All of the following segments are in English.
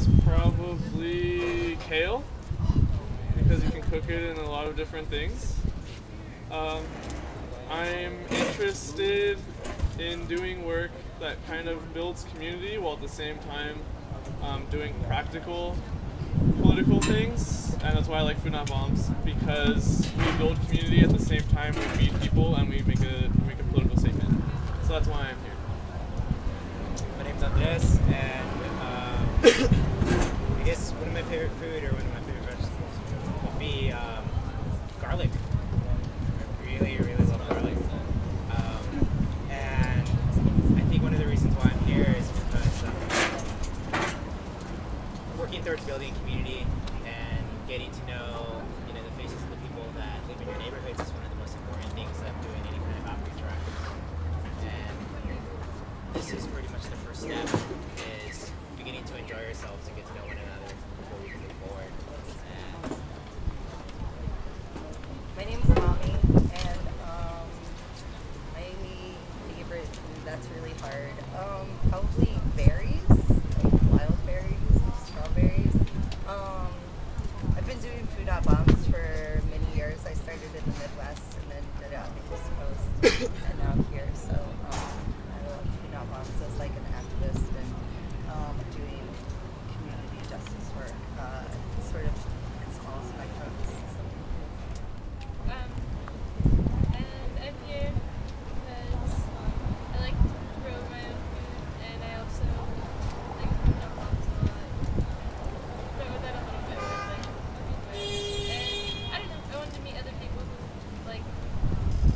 is probably kale, because you can cook it in a lot of different things. I'm interested in doing work that kind of builds community while at the same time doing practical political things, and that's why I like Food Not Bombs, because we build community at the same time we feed people and we make a political statement. So that's why I'm here. My name's Andres, and I guess one of my favorite food or one of my favorite vegetables would be garlic. I really, really love garlic. And I think one of the reasons why I'm here is because working towards building community and getting to know, the faces of the people that live in your neighborhoods is one of the most important things that I'm doing any kind of outreach or activism. And this is pretty much the first step, is beginning to enjoy yourselves and get to know one another before we can move forward. And my name is Mommy, and my favorite food that's really hard, probably berries, like wild berries, strawberries. I've been doing Food Not Bombs for many years. I started in the Midwest and then did it on the East Coast, and now I'm here. So I love Food Not Bombs as like an activist and doing community justice work, sort of in small spectrums. And I'm here because I like to grow my own food, and I also like Food Not Bombs a lot. Play with that a little bit with like food. And I don't know, I wanted to meet other people who like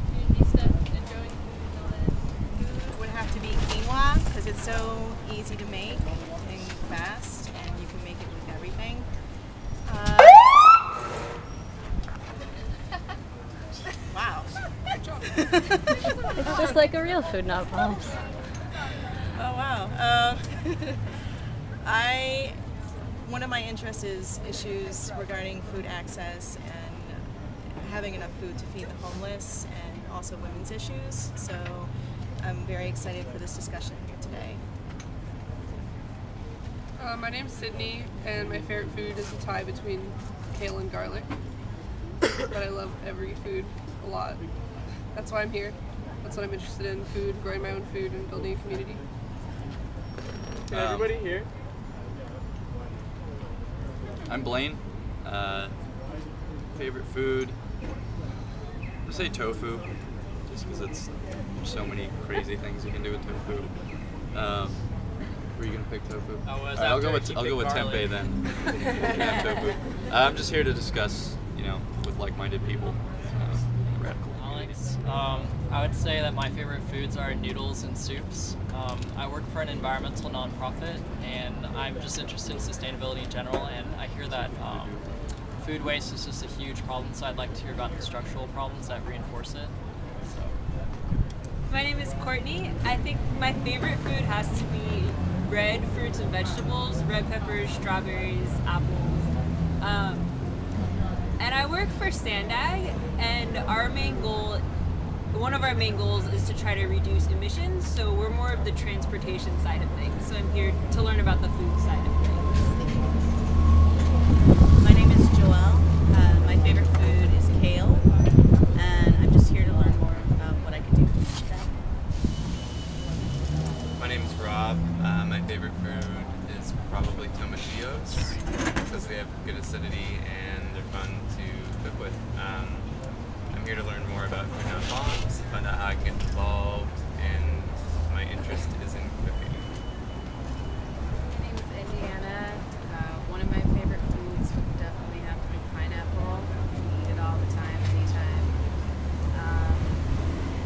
community stuff and growing food and all that. Food would have to be quinoa because it's so easy to make and fast, and you can make it with everything. Wow. It's just like a real Food Not Bombs. Oh wow. One of my interests is issues regarding food access and having enough food to feed the homeless, and also women's issues. So I'm very excited for this discussion here today. My name's Sydney, and my favorite food is a tie between kale and garlic. But I love every food a lot. That's why I'm here. That's what I'm interested in: food, growing my own food, and building a community. Can everybody hear? I'm Blaine. Favorite food, I'd say tofu, just because there's so many crazy things you can do with tofu. Were you gonna pick tofu? Alright, I'll go with tempeh then. You can have tofu. I'm just here to discuss, with like-minded people. Radical. Alex, I would say that my favorite foods are noodles and soups. I work for an environmental nonprofit, and I'm just interested in sustainability in general, and I hear that food waste is just a huge problem, so I'd like to hear about the structural problems that reinforce it. So. My name is Courtney. I think my favorite food has to be red fruits and vegetables, red peppers, strawberries, apples. And I work for Standag, and one of our main goals is to try to reduce emissions, so we're more of the transportation side of things. So I'm here to learn about the food side of things. My name is Joelle. My favorite food is kale, and I'm just here to learn more about what I can do. My name is Rob. My favorite food is probably tomatillos, because they have good acidity and they're fun to cook with. I'm here to learn more about Food Not Bombs, find out how I can get involved, and my interest is in cooking. My name is Indiana. One of my favorite foods would definitely have to be pineapple. I eat it all the time, anytime.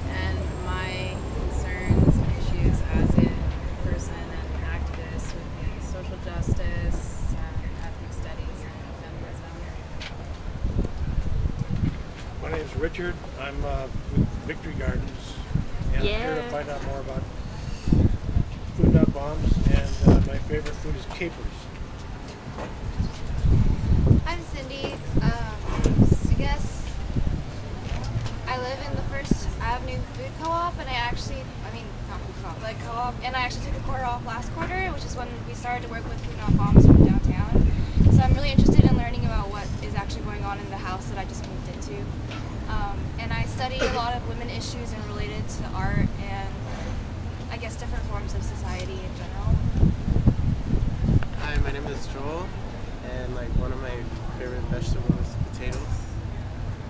And my concerns and issues as a person and an activist would be social justice, ethnic studies, and feminism. My name is Richard. I'm with Victory Gardens, and I'm here to find out more about Food Not Bombs, and my favorite food is capers. I'm Cindy. I guess I live in the First Avenue Food Co-op, and not food co-op, like co-op, and I actually took a quarter off last quarter, which is when we started started to work with Food Not Bombs from downtown. So I'm really interested in learning about what is actually going on in the house that I just moved into. And I study a lot of women issues and related to art and I guess different forms of society in general. Hi, my name is Joel, and like one of my favorite vegetables is potatoes.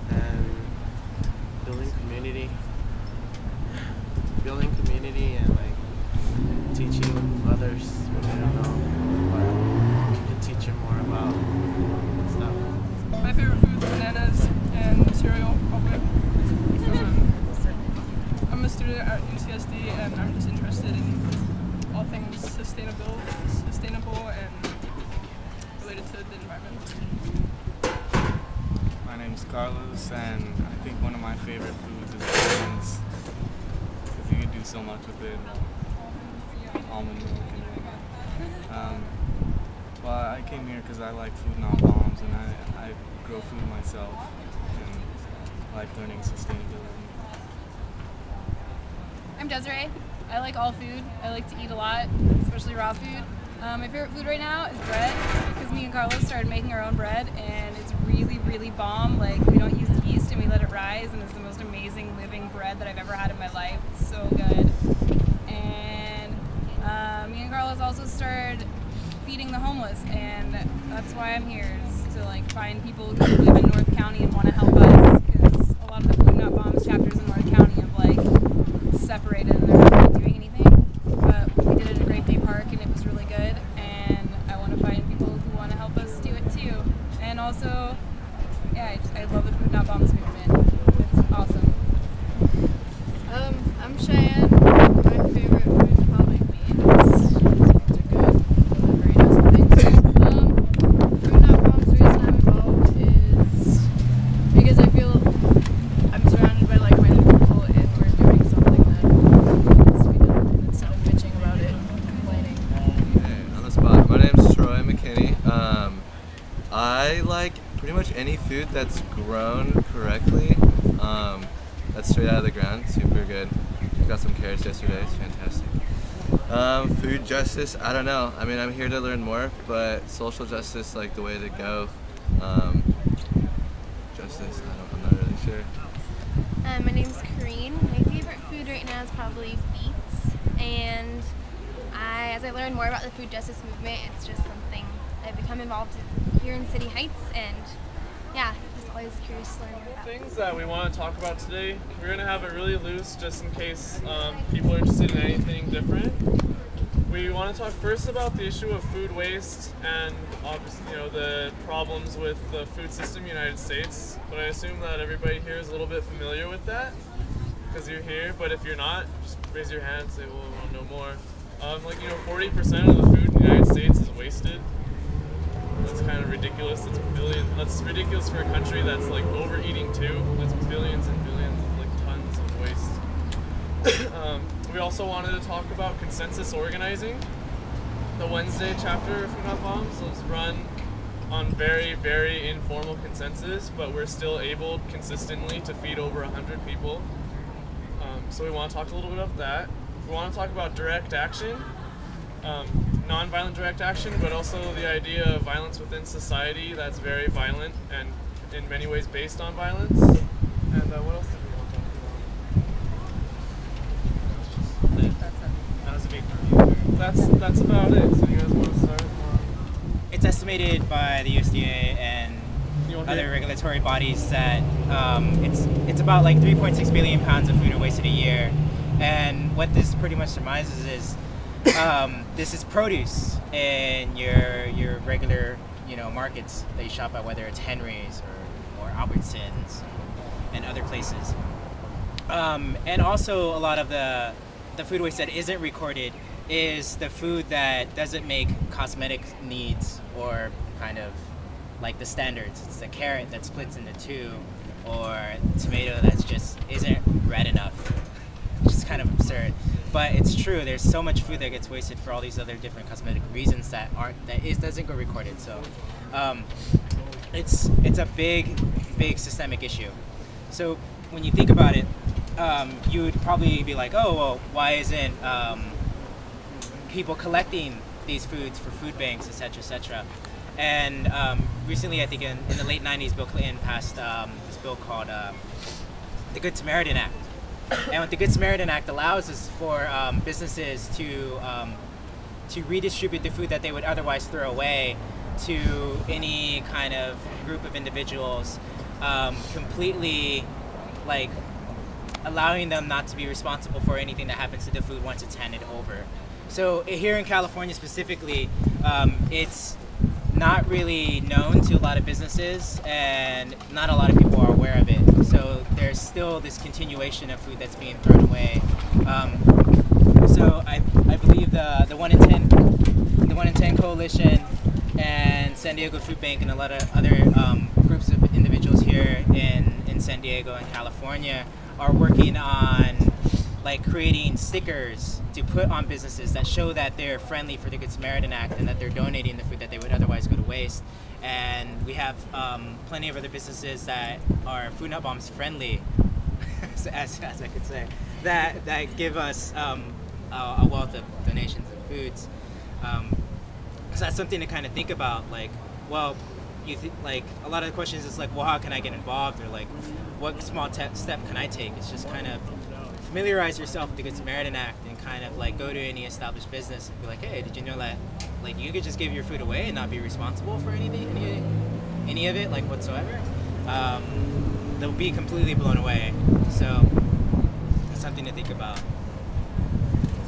And building community and like teaching others what they don't know, or you can teach them more about stuff. My favorite food is bananas and cereal, probably. I'm a student at UCSD and I'm just interested in all things sustainable and related to the environment. My name's Carlos, and I think one of my favorite foods is almonds, because you can do so much with it. Almond milk. Well, I came here because I like Food Not Bombs, and I grow food myself, and I like learning sustainability. I'm Desiree. I like all food. I like to eat a lot, especially raw food. My favorite food right now is bread, because me and Carlos started making our own bread, and it's really, really bomb. Like, we don't use yeast and we let it rise, and it's the most amazing living bread that I've ever had in my life. It's so good. And me and Carlos also started feeding the homeless, and that's why I'm here, is to like find people who live in North County and want to help us, because a lot of the Food Not Bombs chapters in North County have like separated and they're not really doing anything. But we did it in Great Bay Park and it was really good, and I want to find people who want to help us do it too. And also, yeah, I love the Food Not Bombs movement. It's awesome. I'm Cheyenne. My favorite food is probably beans. Beans are good. Very nice things. Food Not Bombs, the reason I'm involved is because I feel I'm surrounded by like-minded people and we're doing something that needs to be done, and instead of bitching about it and complaining. Hey, on the spot. My name's Troy McKinney. I like pretty much any food that's grown correctly. That's straight out of the ground. Super good. Got some carrots yesterday. It's fantastic. Food justice, I don't know. I mean, I'm here to learn more, but social justice, like the way to go. Justice, I'm not really sure. My name's Kareen. My favorite food right now is probably beets, and as I learn more about the food justice movement, it's just something I've become involved in here in City Heights, and yeah, just always curious to learn more about. Things that we want to talk about today, we're going to have it really loose just in case people are interested in anything different. We want to talk first about the issue of food waste and obviously, the problems with the food system in the United States, but I assume that everybody here is a little bit familiar with that because you're here, but if you're not, just raise your hand and say, well, I want to know more. 40% of the food in the United States is wasted. That's kind of ridiculous. It's billion. That's ridiculous for a country that's like overeating too. That's billions and billions of like tons of waste. We also wanted to talk about consensus organizing. The Wednesday chapter of Food Not Bombs was run on very, very informal consensus, but we're still able consistently to feed over 100 people. So we want to talk a little bit about that. We want to talk about direct action. Non-violent direct action, but also the idea of violence within society that's very violent and in many ways based on violence. And what else did we want to talk about? That was a big That's about it. So you guys want to start? It's estimated by the USDA and other regulatory bodies that it's about like 3.6 billion pounds of food are wasted a year. And what this pretty much surmises is this is produce in your regular markets that you shop at, whether it's Henry's or Albertsons and other places. And also a lot of the food waste that isn't recorded is the food that doesn't make cosmetic needs or kind of like the standards. It's the carrot that splits into two, or the tomato that's just isn't red enough. Which is kind of absurd. But it's true, there's so much food that gets wasted for all these other different cosmetic reasons that doesn't go recorded. So it's a big systemic issue. So when you think about it, you would probably be like, oh, well, why isn't people collecting these foods for food banks, etc., etc. And recently, I think in the late 90s, Bill Clinton passed this bill called the Good Samaritan Act. And what the Good Samaritan Act allows is for businesses to redistribute the food that they would otherwise throw away to any kind of group of individuals, completely like allowing them not to be responsible for anything that happens to the food once it's handed over. So here in California specifically, it's not really known to a lot of businesses, and not a lot of people are aware of it. So there's still this continuation of food that's being thrown away. So I believe the 1 in 10 Coalition and San Diego Food Bank and a lot of other groups of individuals here in San Diego and California are working on like creating stickers to put on businesses that show that they're friendly for the Good Samaritan Act and that they're donating the food that they would otherwise go to waste. And we have plenty of other businesses that are Food Not Bombs friendly, as I could say, that give us a wealth of donations of foods. So that's something to kind of think about. Like, well, like a lot of the questions is like, well, how can I get involved, or like, what small step can I take? It's just kind of familiarize yourself with the Good Samaritan Act and kind of like go to any established business and be like, hey, did you know that like you could just give your food away and not be responsible for any of it, like whatsoever? They'll be completely blown away. So it's something to think about.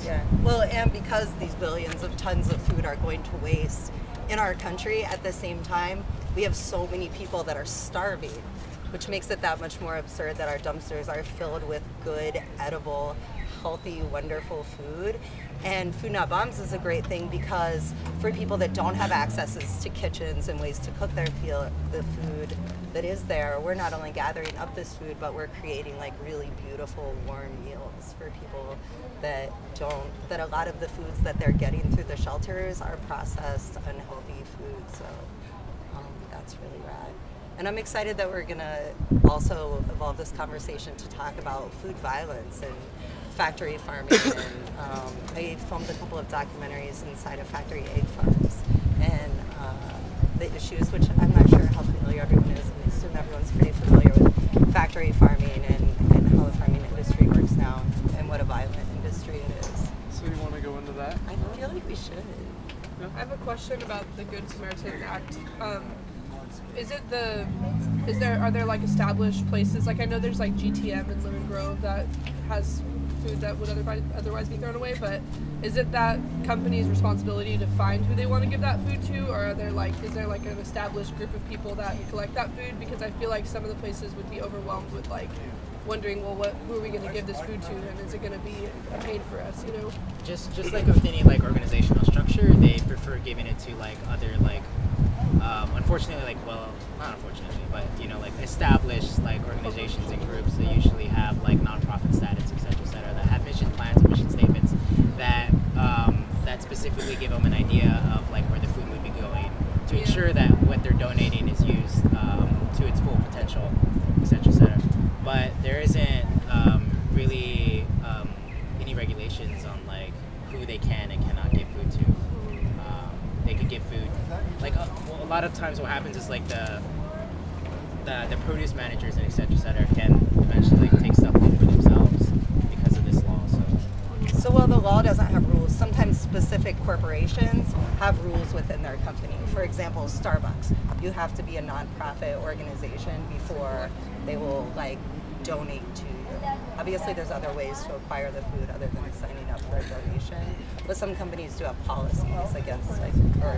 Yeah. Well, and because these billions of tons of food are going to waste in our country, at the same time, we have so many people that are starving, which makes it that much more absurd that our dumpsters are filled with good, edible, healthy, wonderful food. And Food Not Bombs is a great thing because for people that don't have accesses to kitchens and ways to cook the food that is there, we're not only gathering up this food, but we're creating like really beautiful, warm meals for people that a lot of the foods that they're getting through the shelters are processed, unhealthy food. So that's really rad. And I'm excited that we're gonna also evolve this conversation to talk about food violence and factory farming. And I filmed a couple of documentaries inside of factory egg farms and the issues, which I'm not sure how familiar everyone is. I assume everyone's pretty familiar with factory farming and how the farming industry works now and what a violent industry it is. So you want to go into that? I feel like we should. Yeah. I have a question about the Good Samaritan Act. Are there like established places? Like I know there's like GTM in Lemon Grove that has food that would otherwise be thrown away, but is it that company's responsibility to find who they want to give that food to, or is there like an established group of people that collect that food? Because I feel like some of the places would be overwhelmed with like wondering, well, who are we going to give this food to, and is it going to be a pain for us, you know? Just like with any like organizational structure, they prefer giving it to like other like unfortunately, like, well, not unfortunately, but you know, like established like organizations and groups that usually have like nonprofit status, et cetera, that have mission plans and mission statements that that specifically give them an idea of like where the food would be going to ensure that what they're donating is used to its full potential, et cetera. But there isn't really any regulations on like who they can and cannot give food to. They could give food. Like a lot of times, what happens is like the produce managers and et cetera can eventually take stuff home for themselves because of this law. So while the law doesn't have rules, sometimes specific corporations have rules within their company. For example, Starbucks, you have to be a nonprofit organization before they will like donate to you. Obviously, there's other ways to acquire the food other than signing up for a donation, but some companies do have policies against like or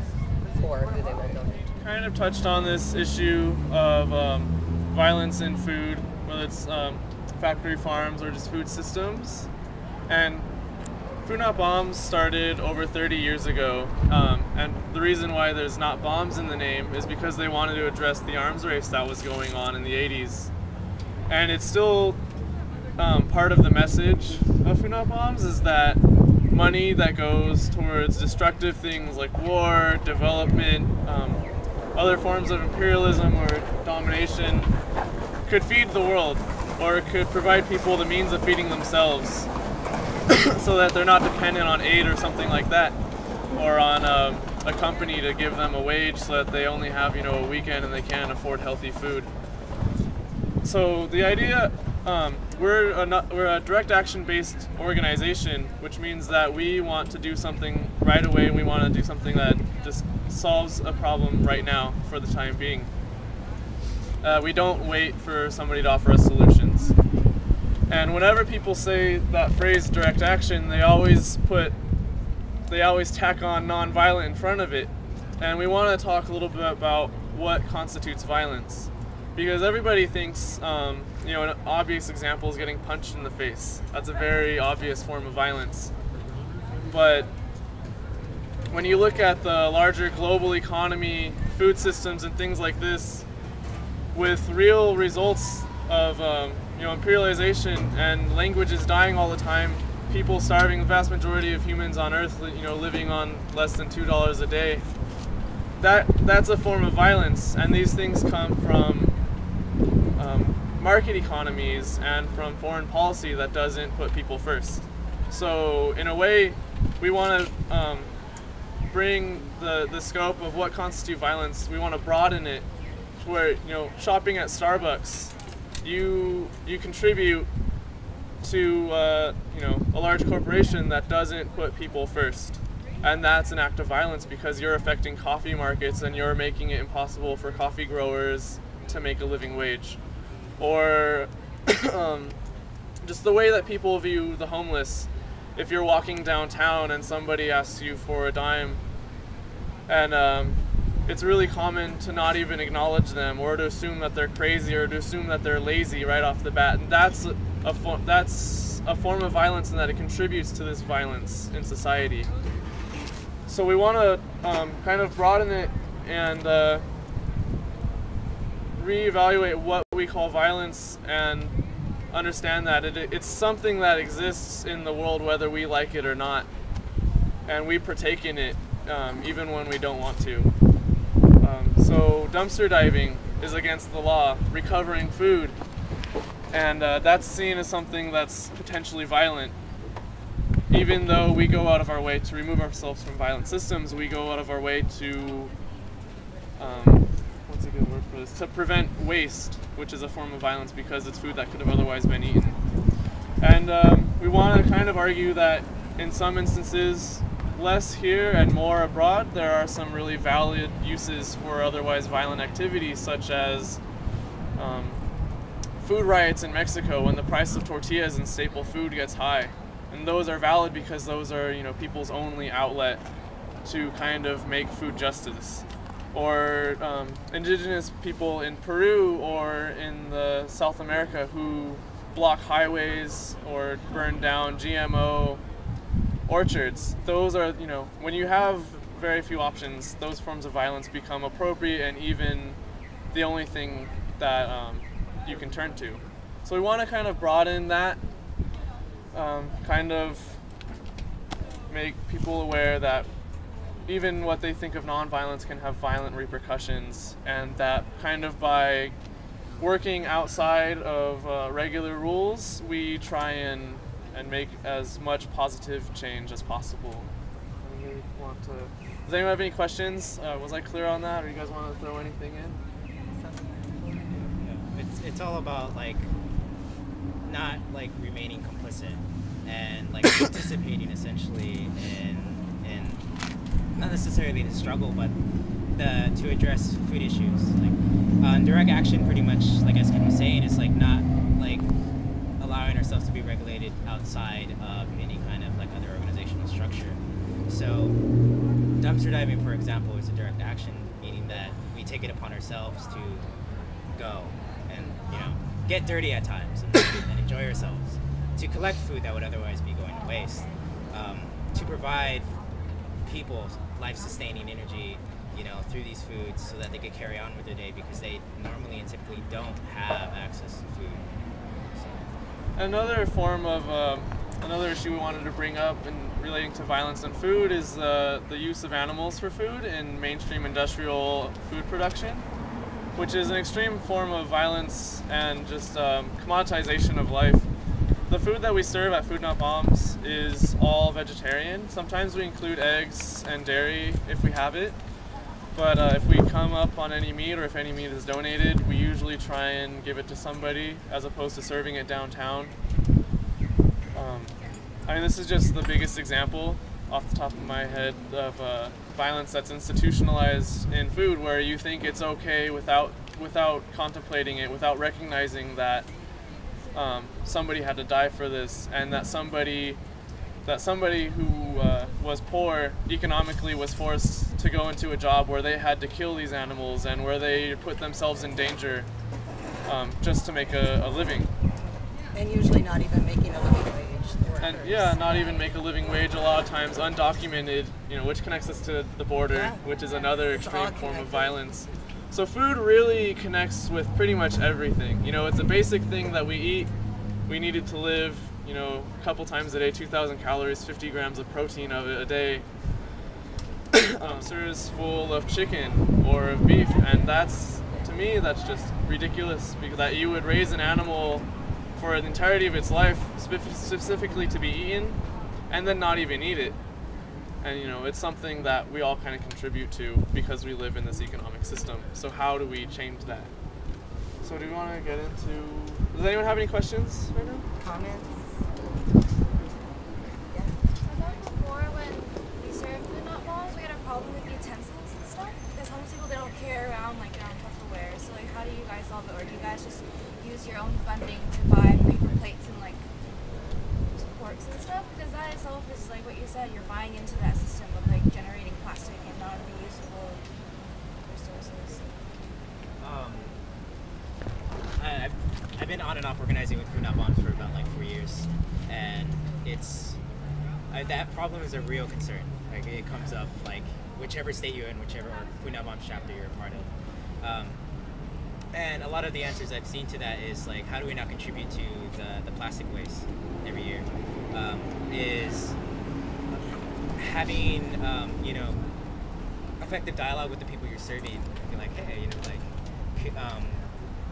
for who they will donate to. Kind of touched on this issue of violence in food, whether it's factory farms or just food systems. And Food Not Bombs started over 30 years ago, and the reason why there's not bombs in the name is because they wanted to address the arms race that was going on in the 80s. And it's still part of the message of Food Not Bombs is that money that goes towards destructive things like war, development, other forms of imperialism or domination could feed the world or could provide people the means of feeding themselves so that they're not dependent on aid or something like that. or on a company to give them a wage so that they only have, you know, a weekend and they can't afford healthy food. So the idea, we're a direct action based organization, which means that we want to do something right away, and we want to do something that just solves a problem right now for the time being. We don't wait for somebody to offer us solutions. And whenever people say that phrase direct action, they always tack on nonviolent in front of it. And we want to talk a little bit about what constitutes violence. Because everybody thinks, you know, an obvious example is getting punched in the face. That's a very obvious form of violence. But when you look at the larger global economy, food systems and things like this, with real results of you know, imperialization and languages dying all the time, people starving, the vast majority of humans on Earth, you know, living on less than $2 a day, that's a form of violence. And these things come from market economies and from foreign policy that doesn't put people first. So in a way, we want to bring the scope of what constitutes violence. We want to broaden it to where, you know, shopping at Starbucks, you contribute to you know, a large corporation that doesn't put people first, and that's an act of violence because you're affecting coffee markets and you're making it impossible for coffee growers to make a living wage. Or just the way that people view the homeless. If you're walking downtown and somebody asks you for a dime, and it's really common to not even acknowledge them, or to assume that they're crazy, or to assume that they're lazy right off the bat. And that's a form of violence, and that it contributes to this violence in society. So we want to kind of broaden it and reevaluate what we call violence, and understand that it's something that exists in the world whether we like it or not, and we partake in it even when we don't want to. So dumpster diving is against the law, recovering food, and that's seen as something that's potentially violent. Even though we go out of our way to remove ourselves from violent systems, we go out of our way to what's a good word for this? To prevent waste, which is a form of violence because it's food that could have otherwise been eaten. And we want to kind of argue that in some instances, less here and more abroad, there are some really valid uses for otherwise violent activities, such as food riots in Mexico when the price of tortillas and staple food gets high. And those are valid because those are, you know, people's only outlet to kind of make food justice. Or indigenous people in Peru or in South America who block highways or burn down GMO orchards. Those are, you know, when you have very few options, those forms of violence become appropriate and even the only thing that you can turn to. So we want to kind of broaden that, kind of make people aware that even what they think of nonviolence can have violent repercussions, and that kind of by working outside of regular rules, we try and make as much positive change as possible. Does anyone have any questions? Was I clear on that, or you guys want to throw anything in? It's all about like not like remaining complicit and like participating essentially in not necessarily the struggle, but to address food issues. Like direct action, pretty much, like as Ken was saying, is like not like allowing ourselves to be regulated outside of any kind of like other organizational structure. So dumpster diving, for example, is a direct action, meaning that we take it upon ourselves to go and, you know, get dirty at times and enjoy ourselves, to collect food that would otherwise be going to waste, to provide people life-sustaining energy, you know, through these foods so that they could carry on with their day because they normally and typically don't have access to food. So. Another form of another issue we wanted to bring up in relating to violence and food is the use of animals for food in mainstream industrial food production, which is an extreme form of violence and just commoditization of life. the food that we serve at Food Not Bombs is all vegetarian. Sometimes we include eggs and dairy if we have it. But if we come up on any meat or if any meat is donated, we usually try and give it to somebody as opposed to serving it downtown. I mean, this is just the biggest example off the top of my head of violence that's institutionalized in food, where you think it's okay without contemplating it, without recognizing that somebody had to die for this, and that somebody who was poor economically was forced to go into a job where they had to kill these animals and where they put themselves in danger just to make a living. And usually not even making a living wage. And yeah, not even make a living wage a lot of times, undocumented, which connects us to the border, which is another extreme form of violence. So food really connects with pretty much everything. It's a basic thing that we eat. We need it to live, a couple times a day, 2,000 calories, 50 grams of protein of it a day. Is full of chicken or of beef, and to me, that's just ridiculous, because that you would raise an animal for the entirety of its life specifically to be eaten and then not even eat it. And it's something that we all kind of contribute to because we live in this economic system. So how do we change that? So do we want to get into, does anyone have any questions right now? Comments? Before, when we served Food Not Bombs, we had a problem with utensils and stuff, because homeless people, they don't carry around like their own Tupperware. So like, how do you guys solve it, or do you guys just use your own funding to buy paper plates and like forks and stuff? Because that itself is like what you said, you're buying into that system of like generating plastic and non-reusable resources. I've been on and off organizing with Food Not Bombs for about like 4 years, and that problem is a real concern. Like, it comes up like whichever state you're in, whichever Food Not Bombs chapter you're a part of. And a lot of the answers I've seen to that is like, how do we not contribute to the plastic waste every year? Is having effective dialogue with the people you're serving. Be like, hey,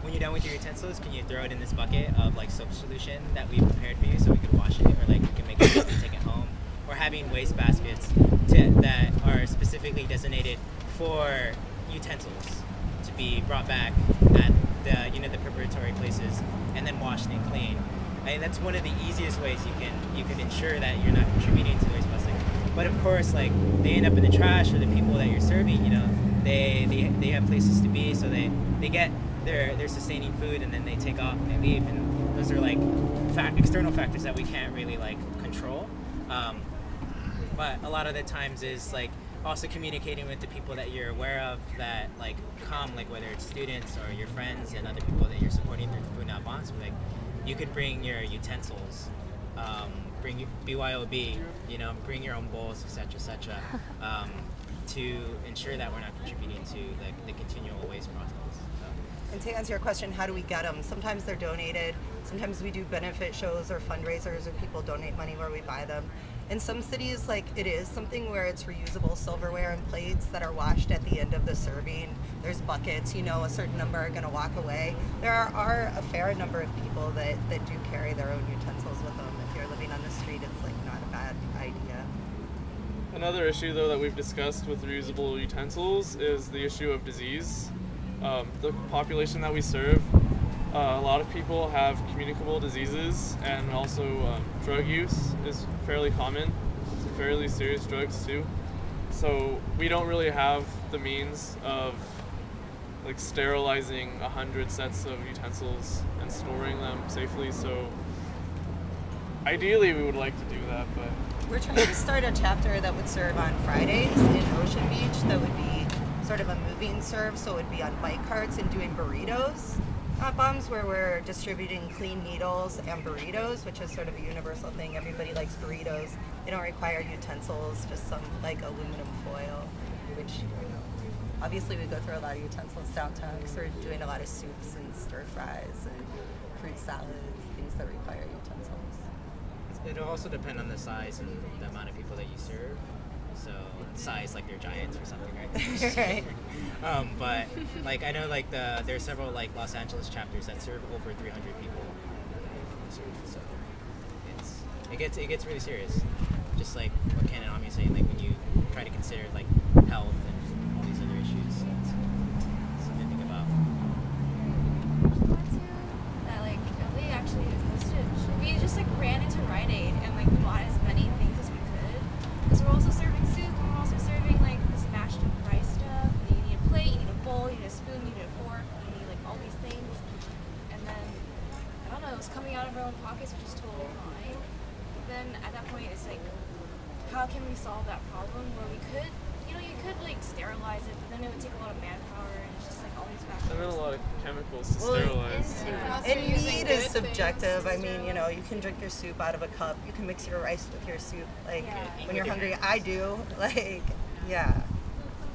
when you're done with your utensils, can you throw it in this bucket of like soap solution that we prepared for you so we could wash it, or like you can make it and take it home? Or having waste baskets that are specifically designated for utensils to be brought back at the preparatory places and then washed and cleaned. I mean, that's one of the easiest ways you can ensure that you're not contributing to the waste plastic. But of course, like, they end up in the trash for the people that you're serving. They have places to be, so they get their sustaining food and then they take off and they leave. And those are like external factors that we can't really like control. But a lot of the times is like also communicating with the people that you're aware of that like come, like whether it's students or your friends and other people that you're supporting through Food Not Bombs. Like, you could bring your utensils, bring BYOB, bring your own bowls, etc., to ensure that we're not contributing to the continual waste process. And to answer your question, how do we get them? Sometimes they're donated. Sometimes we do benefit shows or fundraisers, and people donate money where we buy them. In some cities, like, it is something where it's reusable silverware and plates that are washed at the end of the serving. There's buckets, a certain number are going to walk away. There are a fair number of people that do carry their own utensils with them. If you're living on the street, it's like not a bad idea. Another issue, though, that we've discussed with reusable utensils is the issue of disease. The population that we serve, a lot of people have communicable diseases, and also drug use is fairly common. Some fairly serious drugs too. So we don't really have the means of like sterilizing 100 sets of utensils and storing them safely. So ideally we would like to do that, but we're trying to start a chapter that would serve on Fridays in Ocean Beach. That would be sort of a moving serve, so it would be on bike carts and doing burritos. Bombs, where we're distributing clean needles and burritos, which is sort of a universal thing. Everybody likes burritos. They don't require utensils, just some like aluminum foil, which obviously we go through a lot of utensils downtown because we're doing a lot of soups and stir fries and fruit salads, things that require utensils. It'll also depend on the size and the amount of people that you serve. So size, like they're giants or something, right? Right. But like, I know like there are several like Los Angeles chapters that serve over 300 people. So it gets really serious. Just like what Ken and Ami is saying, like when you try to consider like health and all these other issues, it's something to think about. That like we actually we just like ran into Rite Aid and like bought as many things as we could because we're also serving soup and we're also serving like this mashed up rice stuff. And you need a plate, you need a bowl, you need a spoon, you need a fork, you need like all these things. And then I don't know, it was coming out of our own pockets, which is totally fine. But then at that point, it's like, how can we solve that problem where we could, you could like sterilize it, but then it would take a lot of manpower and it's just like all these factors. And then a lot of chemicals to sterilize. And need is subjective. I mean, you can drink your soup out of a cup. You can mix your rice with your soup. Like when you're hungry, I do. Like, yeah.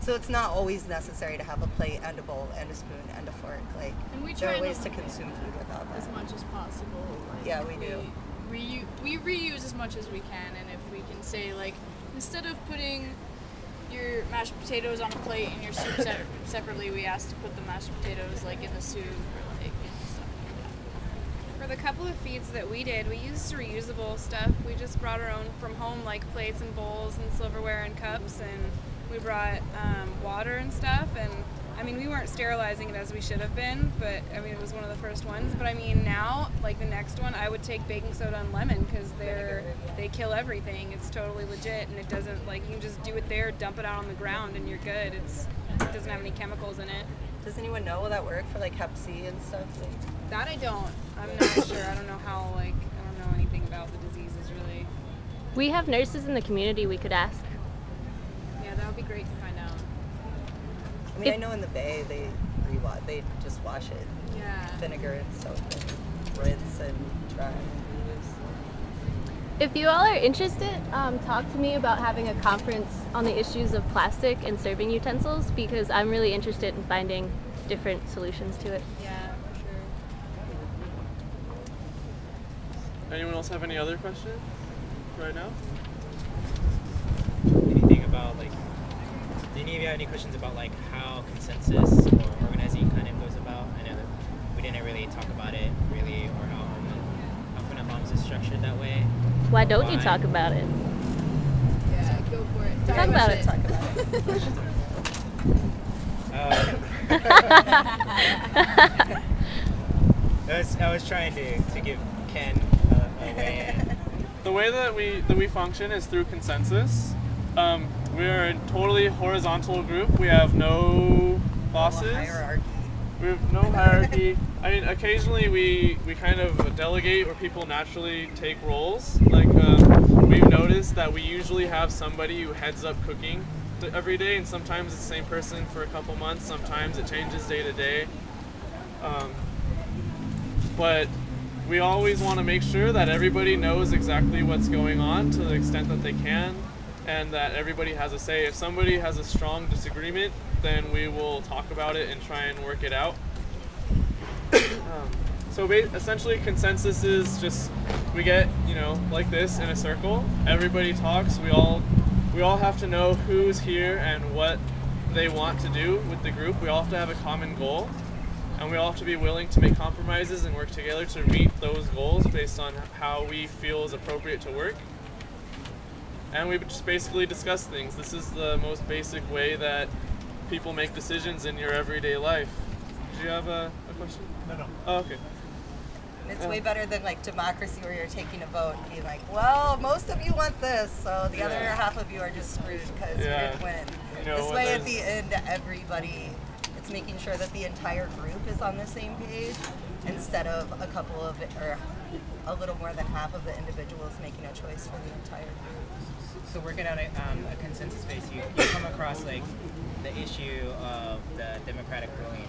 So it's not always necessary to have a plate and a bowl and a spoon and a fork. Like And we there try are ways to to consume food without that. as much as possible. Like, Yeah, we do. We reuse as much as we can, and if we can say like instead of putting your mashed potatoes on a plate and your soup separately, we ask to put the mashed potatoes like in the soup or like in stuff like that. For the couple of feeds that we did, we used reusable stuff. We just brought our own from home, like plates and bowls and silverware and cups, and we brought water and stuff. And I mean, we weren't sterilizing it as we should have been, but I mean, it was one of the first ones. But I mean, now, like the next one, I would take baking soda and lemon because they kill everything. It's totally legit, and it doesn't, like, you can just do it there, dump it out on the ground, and you're good. It doesn't have any chemicals in it. Does anyone know will that work for like Hep C and stuff? That I don't. I'm not sure. I don't know how, like, I don't know anything about the diseases really. We have nurses in the community we could ask. Yeah, that would be great to find out. I mean, I know in the Bay they they just wash it. Yeah. Vinegar and soap and rinse and dry. If you all are interested, talk to me about having a conference on the issues of plastic and serving utensils because I'm really interested in finding different solutions to it. Yeah, for sure. Anyone else have any other questions right now? Anything about like? Do any of you have any questions about like how consensus or organizing kind of goes about? I know that we didn't really talk about it really, or how Food Not Bombs is structured that way. Why don't you talk about it? Yeah, go for it. Talk about it. Talk about it. I was trying to give Ken a way in. The way that we function is through consensus. We are a totally horizontal group. We have no bosses. Hierarchy. We have no hierarchy. I mean, occasionally we kind of delegate where people naturally take roles. Like we've noticed that we usually have somebody who heads up cooking every day, and sometimes it's the same person for a couple months. Sometimes it changes day to day. But we always want to make sure that everybody knows exactly what's going on to the extent that they can, and that everybody has a say. If somebody has a strong disagreement, then we will talk about it and try and work it out. So essentially consensus is just, we get, like this in a circle, everybody talks, we all have to know who's here and what they want to do with the group. We all have to have a common goal, and we all have to be willing to make compromises and work together to meet those goals based on how we feel is appropriate to work. And we just basically discuss things. This is the most basic way that people make decisions in your everyday life. Do you have a question? No. Oh, okay. And it's way better than like democracy where you're taking a vote and being like, well, most of you want this, so the other half of you are just screwed because you didn't win. This way at the end, everybody, it's making sure that the entire group is on the same page instead of a couple of, or a little more than half of the individuals making a choice for the entire group. So working on a consensus base, you come across like the issue of the democratic ruling,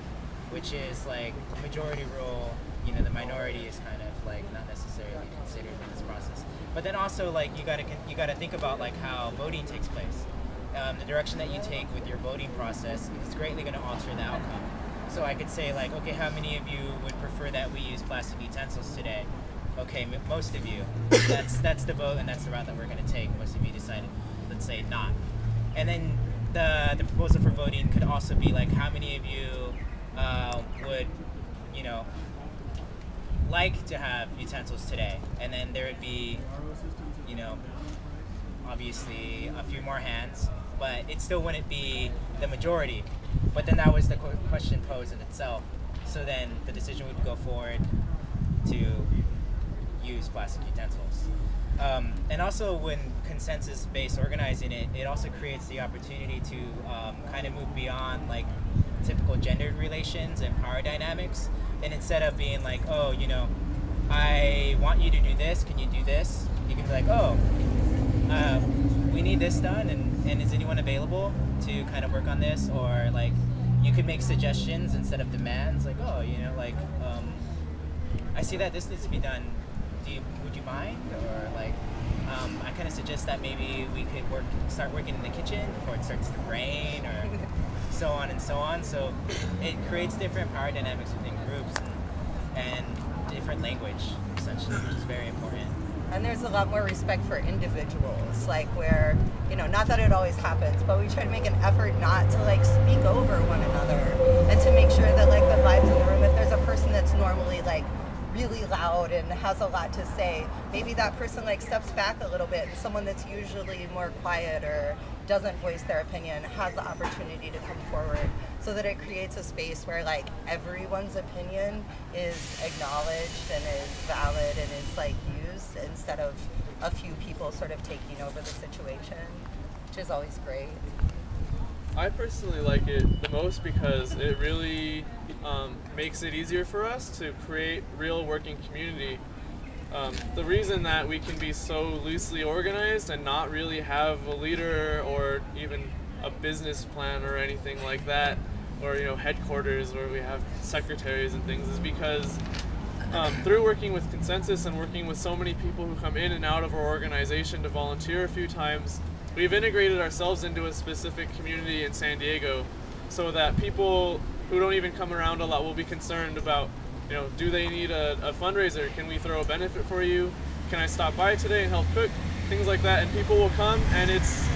which is like majority rule. The minority is kind of like not necessarily considered in this process. But then also like you gotta think about like how voting takes place. The direction that you take with your voting process is greatly going to alter the outcome. So I could say like, okay, how many of you would prefer that we use plastic utensils today? Okay, most of you. That's the vote, and that's the route that we're going to take. Most of you decided, let's say, not. And then the proposal for voting could also be like, how many of you like to have utensils today, and then there would be, you know, obviously a few more hands, but it still wouldn't be the majority. But then that was the question posed in itself. So then the decision would go forward to use plastic utensils. And also when consensus-based organizing it also creates the opportunity to kind of move beyond like typical gendered relations and power dynamics. And instead of being like, oh, you know, I want you to do this, can you do this? You can be like, oh, we need this done, and is anyone available to kind of work on this? Or like, you could make suggestions instead of demands, like, oh, you know, like, I see that this needs to be done. Would you mind? Or like, I kind of suggest that maybe we could start working in the kitchen before it starts to rain, or so on and so on. So it creates different power dynamics within groups and different language, essentially, which is very important. And there's a lot more respect for individuals, like where, you know, not that it always happens, but we try to make an effort not to like speak over one another, and to make sure that like the vibes in the room, if there's a person that's normally like really loud and has a lot to say, maybe that person like steps back a little bit, and someone that's usually more quiet or doesn't voice their opinion has the opportunity to come forward, so that it creates a space where like everyone's opinion is acknowledged and is valid and is like used, instead of a few people sort of taking over the situation, which is always great. I personally like it the most because it really makes it easier for us to create real working community. The reason that we can be so loosely organized and not really have a leader or even a business plan or anything like that, or, you know, headquarters where we have secretaries and things, is because through working with Consensus and working with so many people who come in and out of our organization to volunteer a few times, we've integrated ourselves into a specific community in San Diego, so that people who don't even come around a lot will be concerned about, you know, do they need a fundraiser? Can we throw a benefit for you? Can I stop by today and help cook? Things like that, and people will come, and it's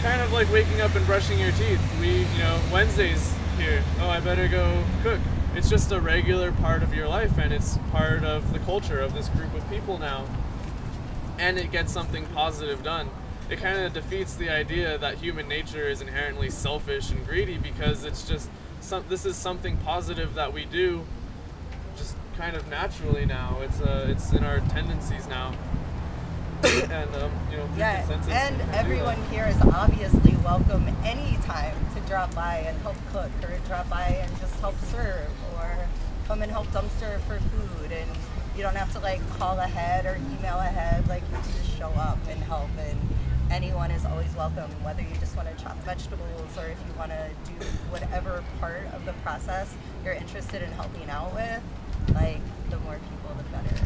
kind of like waking up and brushing your teeth. You know, Wednesday's here. Oh, I better go cook. It's just a regular part of your life, and it's part of the culture of this group of people now. And it gets something positive done. It kind of defeats the idea that human nature is inherently selfish and greedy, because it's just this is something positive that we do just kind of naturally now. It's in our tendencies now. And you know, yeah, Consensus, and everyone here is obviously welcome anytime to drop by and help cook, or drop by and just help serve, or come and help dumpster for food. And you don't have to like call ahead or email ahead, like you just show up and help, and anyone is always welcome, whether you just want to chop vegetables or if you want to do whatever part of the process you're interested in helping out with. Like, the more people, the better.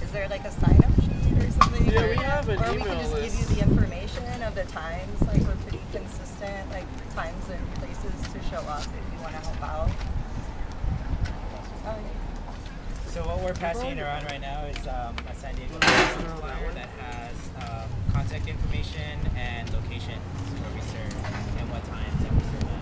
Is there like a sign-up sheet or something? Yeah, we have an or we email can just list. give you the information of the times. Like, we're pretty consistent, like times and places to show up if you want to help out. So what we're passing around right now is a San Diego flyer that has contact information and location where we serve and what times that we serve at.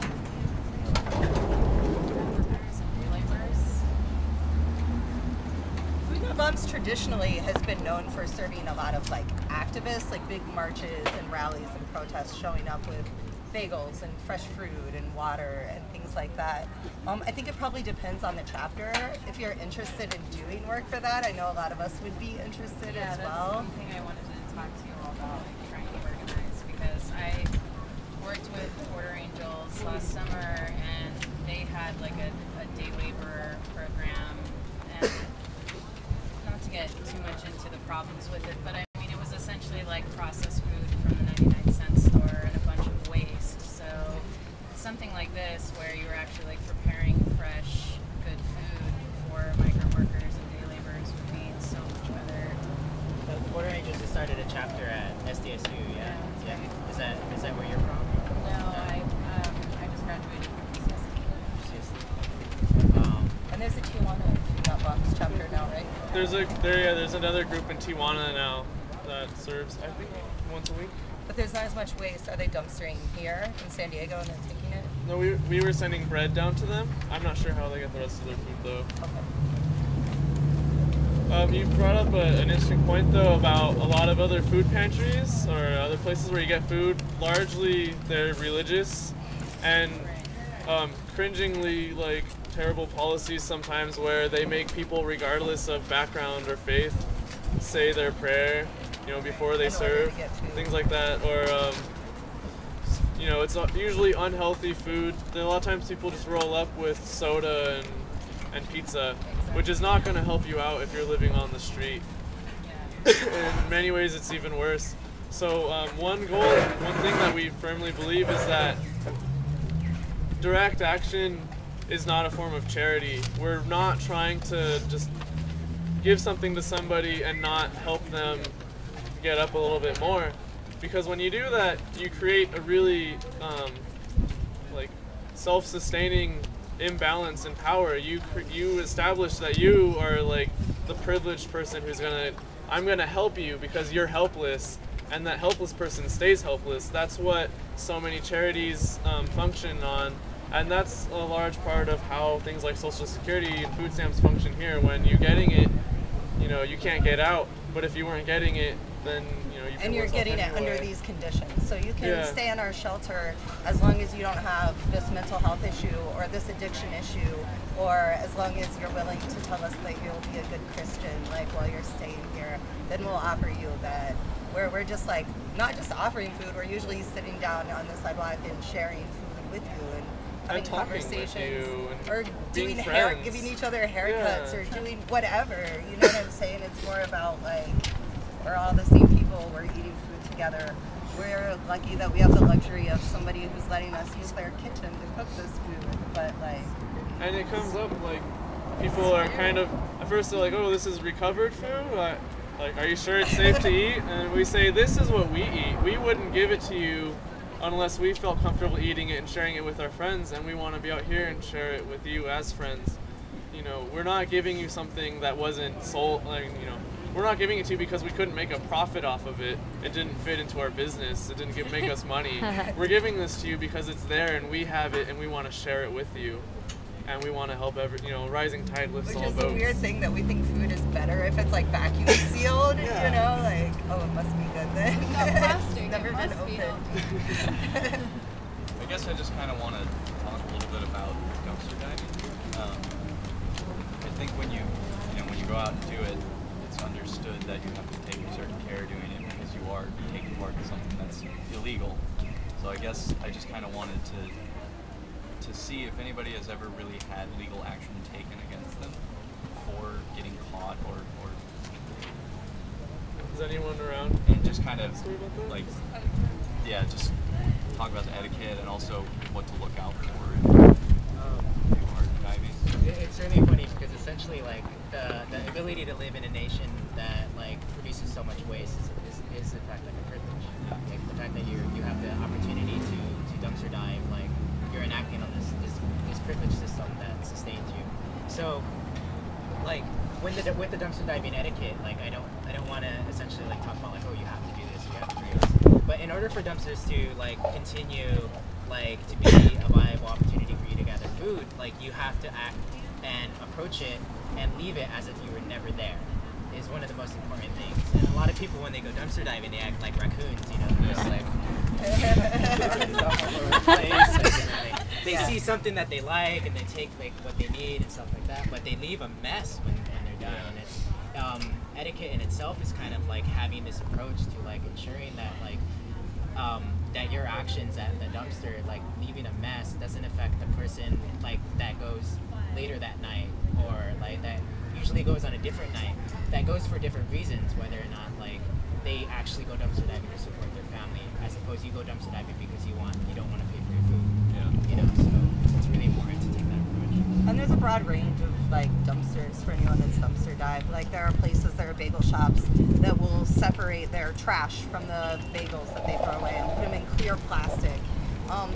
Food Not Bombs traditionally has been known for serving a lot of like activists, like big marches and rallies and protests, showing up with bagels and fresh fruit and water and things like that. I think it probably depends on the chapter. If you're interested in doing work for that, I know a lot of us would be interested as well. That's something I wanted to talk to you all about, like trying to organize, because I worked with Border Angels last summer, and they had like a day labor program, and not to get too much into the problems with it, but I mean, it was essentially like processed food from the 99-cent store and a bunch of waste. So something like this, where you're actually like preparing fresh, good food for migrant workers and day laborers, would be so much better. Border Angels just started a chapter at SDSU, yeah? Yeah. Is that where you're from? No, I just graduated from CSD. And there's a Tijuana Food Not Bombs chapter now, right? There's another group in Tijuana now that serves, I think, once a week. But there's not as much waste. Are they dumpstering here in San Diego and then taking it? No, we were sending bread down to them. I'm not sure how they get the rest of their food though. Okay. You brought up an interesting point though about a lot of other food pantries or other places where you get food. Largely, they're religious, and cringingly like terrible policies sometimes where they make people, regardless of background or faith, say their prayer, before they serve, things like that, or it's usually unhealthy food. Then a lot of times people just roll up with soda and pizza, which is not going to help you out if you're living on the street. In many ways, it's even worse. So one thing that we firmly believe is that direct action is not a form of charity. We're not trying to just give something to somebody and not help them get up a little bit more. Because when you do that, you create a really self-sustaining imbalance in power. You establish that you are like the privileged person who's I'm gonna help you because you're helpless, and that helpless person stays helpless. That's what so many charities function on, and that's a large part of how things like Social Security and food stamps function here. When you're getting it, you can't get out, but if you weren't getting it, then you and you're getting it under these conditions. So you can stay in our shelter as long as you don't have this mental health issue or this addiction issue, or as long as you're willing to tell us that you'll be a good Christian, like while you're staying here, then we'll offer you that. We're just like, not just offering food, we're usually sitting down on the sidewalk and sharing food with you and having conversations, or doing giving each other haircuts, or doing whatever, you know what I'm saying? It's more about like, we're all the same people, we're eating food together. We're lucky that we have the luxury of somebody who's letting us use their kitchen to cook this food, but like... And it comes up like, people are kind of, at first they're like, oh, this is recovered food? Like, are you sure it's safe to eat? And we say, this is what we eat. We wouldn't give it to you unless we felt comfortable eating it and sharing it with our friends, and we want to be out here and share it with you as friends. We're not giving you something that wasn't sold, we're not giving it to you because we couldn't make a profit off of it. It didn't fit into our business. It didn't make us money. We're giving this to you because it's there and we have it and we want to share it with you. And we want to help rising tide lifts all boats. Which is a weird thing that we think food is better if it's like vacuum sealed, like, oh, it must be good then. It's not plastic. Never been opened. I guess I just kind of want to talk a little bit about dumpster diving. I think when you go out and do it, it's understood that you have to take certain care doing it because you are taking part in something that's illegal. So I guess I just kind of wanted to see if anybody has ever really had legal action taken against them for getting caught or is anyone around? And just kind of like, just talk about the etiquette and also what to look out for if you are diving. It's really funny because essentially like the ability to live in a nation that like produces so much waste is in fact like a privilege. Like the fact that you have the opportunity to dumpster dive, like you're enacting on this privilege system that sustains you. So like with the dumpster diving etiquette, like I don't want to essentially like talk about like, oh, you have to do this, you have to do this. But in order for dumpsters to like continue like to be a viable opportunity for you to gather food, like you have to act and approach it and leave it as if you were never there, is one of the most important things. And a lot of people, when they go dumpster diving, they act like raccoons, just like they see something that they like and they take like what they need and stuff like that, but they leave a mess when they're done. And it's, etiquette in itself is kind of like having this approach to like ensuring that like that your actions at the dumpster, like leaving a mess, doesn't affect the person like that goes later that night, or like that usually goes on a different night, that goes for different reasons, whether or not like they actually go dumpster diving to support their family, as opposed to you go dumpster diving because you don't want to pay for your food. So it's really important to take that approach. And there's a broad range of like dumpsters for anyone that's dumpster dive. Like there are places, there are bagel shops that will separate their trash from the bagels that they throw away and put them in clear plastic.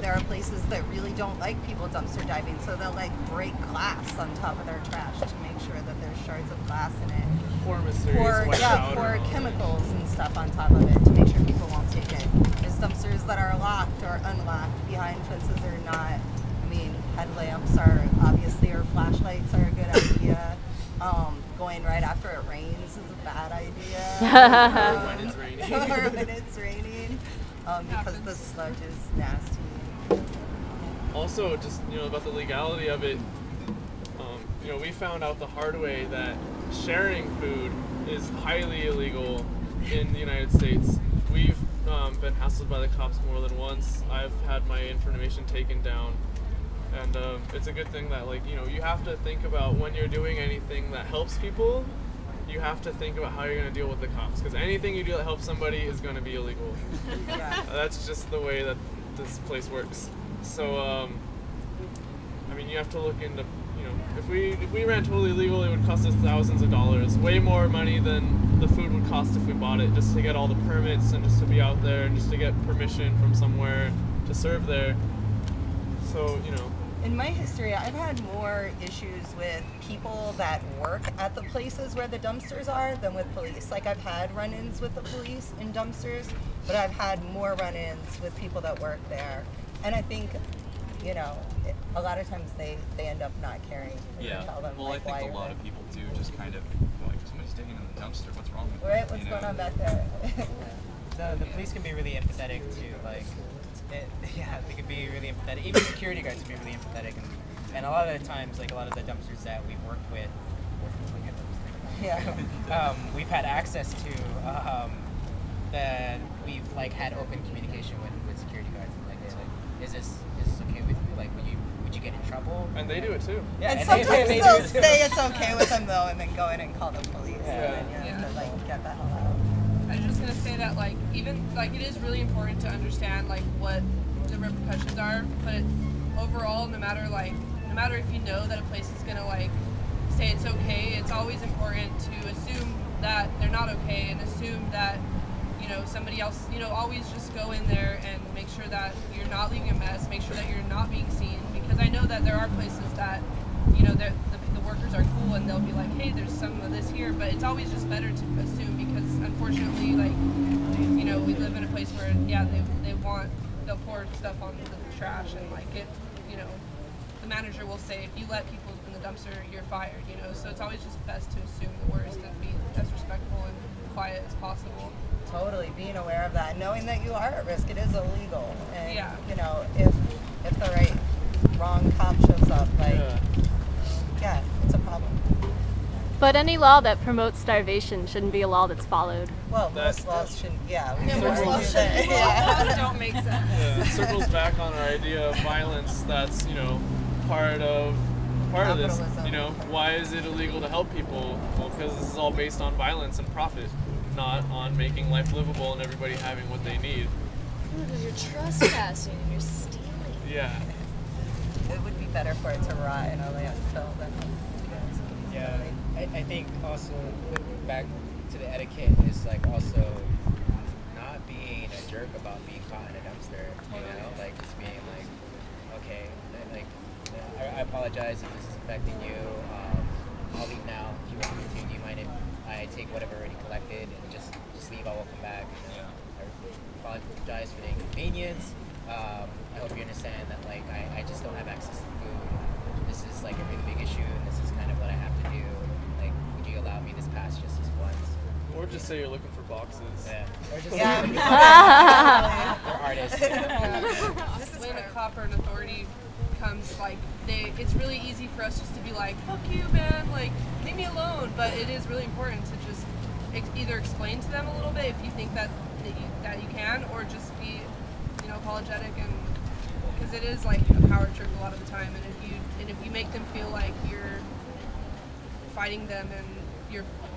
There are places that really don't like people dumpster diving, so they'll like break glass on top of their trash to make sure that there's shards of glass in it. Pour chemicals and stuff on top of it to make sure people won't take it. There's dumpsters that are locked or unlocked, behind fences or not. I mean, headlamps are obviously, or flashlights are a good idea. Going right after it rains Yeah. Or when it's raining. Or when it's raining, because the sludge is nasty. Also, just about the legality of it. We found out the hard way that sharing food is highly illegal in the United States. We've been hassled by the cops more than once. I've had my information taken down, and it's a good thing that you have to think about when you're doing anything that helps people. You have to think about how you're going to deal with the cops, because anything you do that helps somebody is going to be illegal. Yeah. That's just the way that this place works. So, you have to look into, if we ran totally legal, it would cost us thousands of dollars, way more money than the food would cost if we bought it, just to get all the permits and just to be out there and just to get permission from somewhere to serve there. So, In my history, I've had more issues with people that work at the places where the dumpsters are than with police. Like, I've had run-ins with the police in dumpsters, but I've had more run-ins with people that work there. And I think, a lot of times they end up not caring. Yeah. Tell them, Well, I think a lot of people do just kind of somebody's digging in the dumpster. What's wrong with Right? What's going on back there? The police can be really empathetic to they could be really empathetic. Even security guards can be really empathetic, and a lot of the times, a lot of the dumpsters that we've worked with, we've had access to that we've had open communication with security guards. Is this okay with you? Would you get in trouble? And they do it too. Yeah, and sometimes they'll say it's okay with them though, and then go in and call the police. Yeah. And you have to get the hell out. I was just gonna say that even it is really important to understand what the repercussions are, but overall, no matter if you know that a place is gonna say it's okay, it's always important to assume that they're not okay and assume that somebody else, always just go in there and make sure that you're not leaving a mess, make sure that you're not being seen, because I know that there are places that the workers are cool and they'll be like, hey, there's some of this here, but it's always just better to assume, because unfortunately we live in a place where they'll pour stuff on the trash and the manager will say, if you let people in the dumpster, you're fired, so it's always just best to assume the worst and be as respectful and quiet as possible. Totally, being aware of that, knowing that you are at risk, it is illegal, and yeah. If the wrong cop shows up, it's a problem. But any law that promotes starvation shouldn't be a law that's followed. Well, most laws shouldn't. Yeah, most laws shouldn't. Laws don't make sense. Yeah, it circles back on our idea of violence. That's part of this. Why is it illegal to help people? Well, because this is all based on violence and profit, not on making life livable and everybody having what they need. You're trespassing and you're stealing. Yeah. It would be better for it to rot and all they have to fill them. Yeah, I think also back to the etiquette is also not being a jerk about being caught in a dumpster. Just being okay, I apologize if this is affecting you. I'll leave now. If you want me to, do you mind if I take whatever already collected and just leave? I will come back. I apologize for the inconvenience. I hope you understand that I just don't have access to food. This is a really big issue, and this is kind of what I have to do. Would you allow me this pass just this once? Or just say you're looking for boxes. Yeah. Or just They're artists. When a cop or an authority comes, it's really easy for us just to be like, fuck you, man, leave me alone. But it is really important to just either explain to them a little bit if you think that you can, or just be apologetic, and because it is a power trip a lot of the time, and if you make them feel like you're fighting them and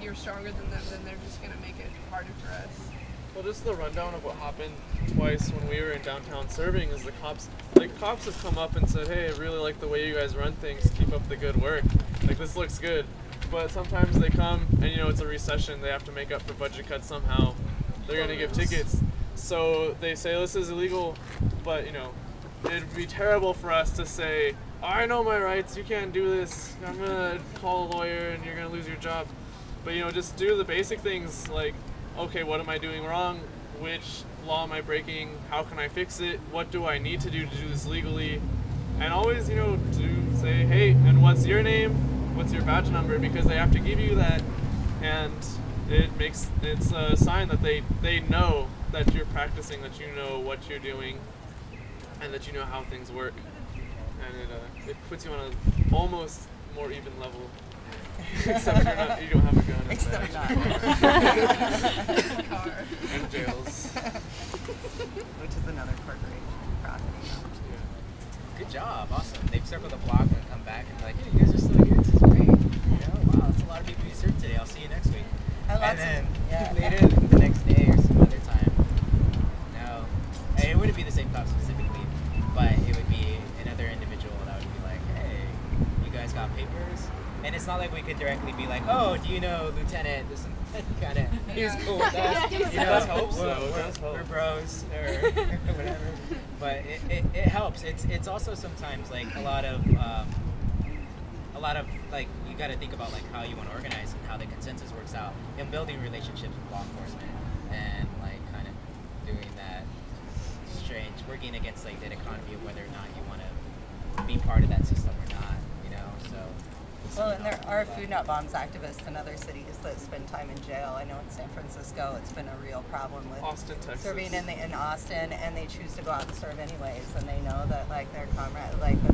you're stronger than them, then they're just gonna make it harder for us. Well, just the rundown of what happened twice when we were in downtown serving is the cops have come up and said, hey, I really like the way you guys run things, keep up the good work, this looks good. But sometimes they come and it's a recession, they have to make up for budget cuts somehow, they're gonna give tickets. So they say this is illegal, but it'd be terrible for us to say, I know my rights, you can't do this, I'm gonna call a lawyer and you're gonna lose your job. But just do the basic things okay, what am I doing wrong? Which law am I breaking? How can I fix it? What do I need to do this legally? And always, to say, hey, and what's your name? What's your badge number? Because they have to give you that. And it's a sign that they know that you're practicing, that you know what you're doing, and that you know how things work, and it puts you on a almost more even level. Except you don't have a gun. Except not. And jails. Which is another corporation profiting. Good job, awesome. They've circled the block and come back and be like, hey, you guys are still here. This is great. You know, wow, that's a lot of people you served today. I'll see you next week. And then later the next day or some other time. No, and it wouldn't be the same cop specifically, but it would be another individual that would be like, hey, you guys got papers? And it's not like we could directly be like, oh, do you know Lieutenant? This kind of, he's cool with us. You know, That helps, though. We're bros or whatever. But it helps. It's also sometimes like a lot of like you got to think about like how you want to organize and how the consensus works out in building relationships with law enforcement and like kind of doing that strange working against like the economy of whether or not you want to be part of that system or not. You know, so. Well, and there are Food Not Bombs activists in other cities that spend time in jail. I know in San Francisco it's been a real problem with Austin, Texas. serving in Austin, and they choose to go out and serve anyways, and they know that like their comrade, like that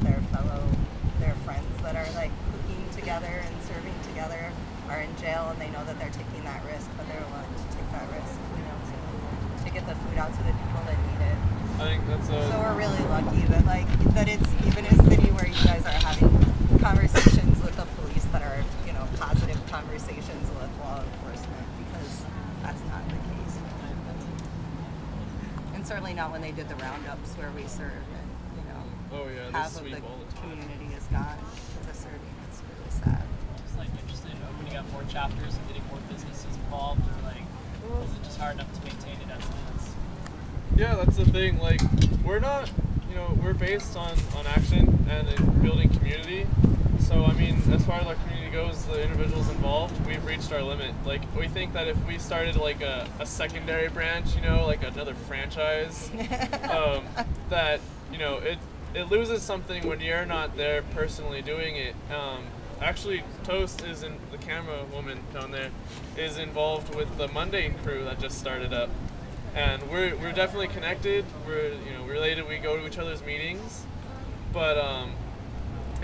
their friends that are like cooking together and serving together are in jail, and they know that they're taking that risk, but they're willing to take that risk, you know, to get the food out to the people that need it. I think that's So we're really lucky that it's even a city where you guys are having conversations with the police that are, you know, positive conversations with law enforcement, because that's not the case. And certainly not when they did the roundups where we serve and, you know, half of the community is gone to serving. It's really sad. Just like interested in opening up more chapters and getting more businesses involved, or like, is it just hard enough to maintain it as it is? Yeah, that's the thing. Like, we're not, you know, we're based on action and in building community. So, I mean, as far as our community goes, the individuals involved, we've reached our limit. Like, we think that if we started like a secondary branch, you know, like another franchise, that, you know, it loses something when you're not there personally doing it. Actually, Toast is the camera woman down there is involved with the Monday crew that just started up. And we're definitely connected. We're, you know, related. We go to each other's meetings, but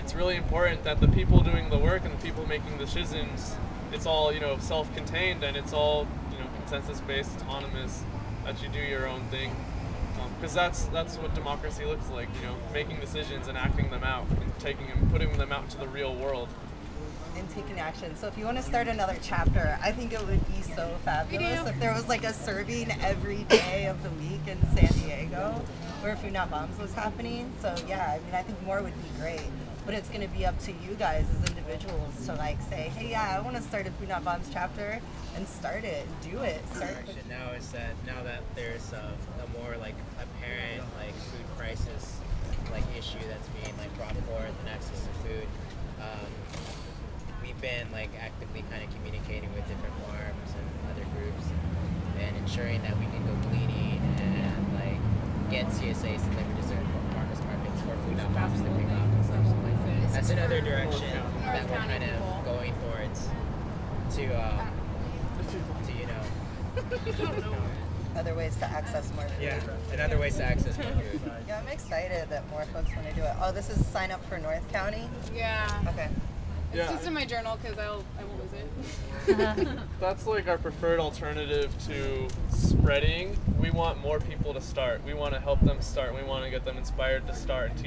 it's really important that the people doing the work and the people making decisions, it's all, you know, self-contained, and it's all, you know, consensus-based, autonomous. That you do your own thing, because that's what democracy looks like. You know, making decisions and acting them out, and putting them out into the real world. And taking action. So if you want to start another chapter, I think it would be so fabulous if there was like a serving every day of the week in San Diego where Food Not Bombs was happening. So yeah, I mean, I think more would be great. But it's going to be up to you guys as individuals to like say, hey, yeah, I want to start a Food Not Bombs chapter, and start it, do it. Now is that now that there's a more like apparent like food crisis like issue that's being like brought forth and access to food. We've been like actively kind of communicating with different farms and other groups and ensuring that we can go gleaning and like get CSAs delivered to certain farmers markets for Food Not Bombs to pick up and stuff. So like that's another direction that we're kind of going towards to you know other ways to access more food. Yeah, and other ways to access more food. Yeah, I'm excited that more folks want to do it. Oh, this is sign up for North County? Yeah. Okay. It's just in my journal because I won't lose it. That's like our preferred alternative to spreading. We want more people to start. We want to help them start. We want to get them inspired to start and